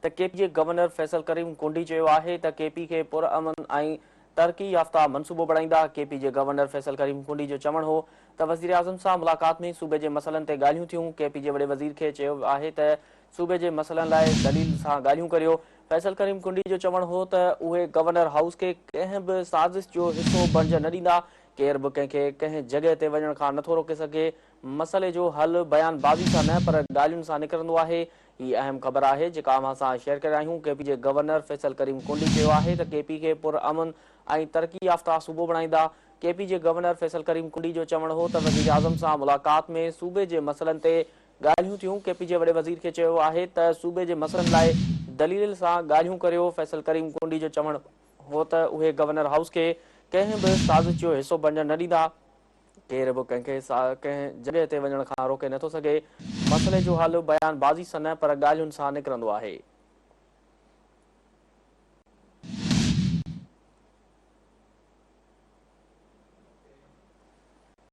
त केपी जे गवर्नर फैसल करीम कुंडी चयो आहे त केपी खे पुरअमन ऐं तरक़ी याफ़्ता मनसूबो बणाईंदा। केपी जे गवर्नर फैसल करीम कुंडी जो चवणु हो त वज़ीर आज़म सां मुलाक़ात में सूबे जे मसइलनि ते ॻाल्हियूं थियूं। केपी जे वॾे वज़ीर खे चयो आहे त सूबे जे मसइलनि लाइ दलील सां ॻाल्हियूं करियो। फैसल करीम कुंडी जो चवणु हो त उहे गवर्नर हाउस खे कंहिं बि साज़िश जो हिसो बणिज न ॾींदा। केर बि कंहिंखे कंहिं जॻह ते वञण खां नथो रोके सघे। मसइले जो हल बयानबाज़ी सां न पर ॻाल्हियुनि सां निकिरंदो आहे। ही अहम ख़बर आहे जेका अव्हां सां शेयर करे आहियूं। केपी जे गवर्नर फैसल करीम कुंडी चयो आहे त केपी खे पुरअमन ऐं तरक़ी याफ़्ता सूबो बणाईंदा। केपी जे गवर्नर फैसल करीम कुंडी जो चवणु हो त वज़ीर आज़म सां मुलाक़ात में सूबे जे मसइलनि ते ॻाल्हियूं थियूं। केपी जे वॾे वज़ीर खे चयो आहे त सूबे जे मसइलनि लाइ दलील सां ॻाल्हियूं करियो। फैसल करीम कुंडी जो चवणु हो त उहे गवर्नर हाउस खे कंहिं बि साज़िश जो हिसो बणिजण न ॾींदा। केर बि कंहिंखे कंहिं जॻह ते वञण खां रोके नथो सघे। मसइले जो हल बयानबाज़ी सां न पर ॻाल्हियुनि सां निकिरंदो आहे।